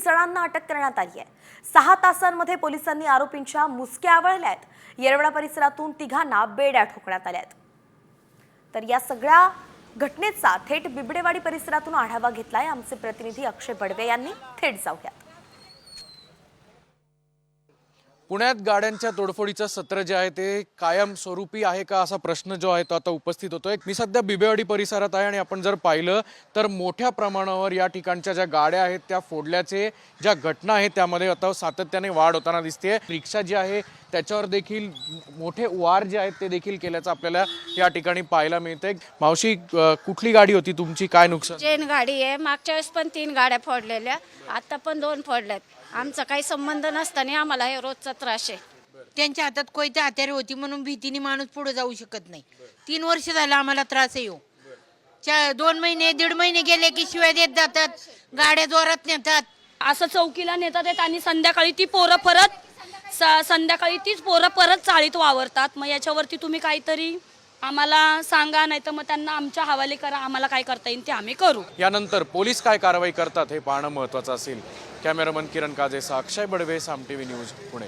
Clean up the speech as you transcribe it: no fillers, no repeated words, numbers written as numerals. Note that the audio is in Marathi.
जणांना अटक करण्यात आली आहे। 6 तासांमध्ये पोलिसांनी आरोपींच्या मुसक्या आवळल्या आहेत। येरवडा परिसरातून तिघांना बेड्या ठोकण्यात आल्या आहेत। तर या सगळ्या घटनेचा थेट बिबडेवाडी परिसरातून आढावा घेतलाय आमचे प्रतिनिधी अक्षय बडवे यांनी। थेट जाऊयात। पुण्यात गाड्यांच्या तोडफोडीचं सत्र जे आहे ते कायम स्वरूपी आहे का असा प्रश्न जो आहे तो आता उपस्थित होतोय। मी सध्या बिबवेवाडी परिसरात आहे आणि आपण जर पाहिलं तर मोठ्या प्रमाणावर या ठिकाणच्या ज्या गाड्या आहेत त्या फोडल्याचे ज्या घटना आहेत त्यामध्ये आता सातत्याने वाढ होताना दिसते। रिक्षा जी आहे त्याच्यावर देखील मोठे वार जे आहेत ते देखील केल्याचं आपल्याला या ठिकाणी पाहायला मिळतंय। मावशी, कुठली गाडी होती तुमची, काय नुकसान? चेन गाडी आहे। मागच्या वेळेस पण 3 गाड्या फोडलेल्या, आता पण 2 फोडल्यात। आमचा काही संबंध नसताना आम्हाला हे रोजचा त्रास आहे। त्यांच्या हातात कोयते हत्यारे होती म्हणून भीतीने माणूस पुढे जाऊ शकत नाही। 3 वर्ष झालं आम्हाला त्रास आहे। 2 महिने 1.5 महिने गेले की शिवाय देत जातात, गाड्या जोरात नेतात। असं चौकीला नेतात आहेत आणि संध्याकाळी ती पोरं परत चाळीत वावरतात। मग याच्यावरती तुम्ही काहीतरी आम्हाला सांगा, नाही तर मग त्यांना आमच्या हवाले करा। आम्हाला काय करता येईल ते आम्ही करू। यानंतर पोलीस काय कारवाई करतात हे पाहणं महत्त्वाचं असेल। कॅमेरामन किरण काजेसह अक्षय बडवे, साम टीव्ही न्यूज, पुणे।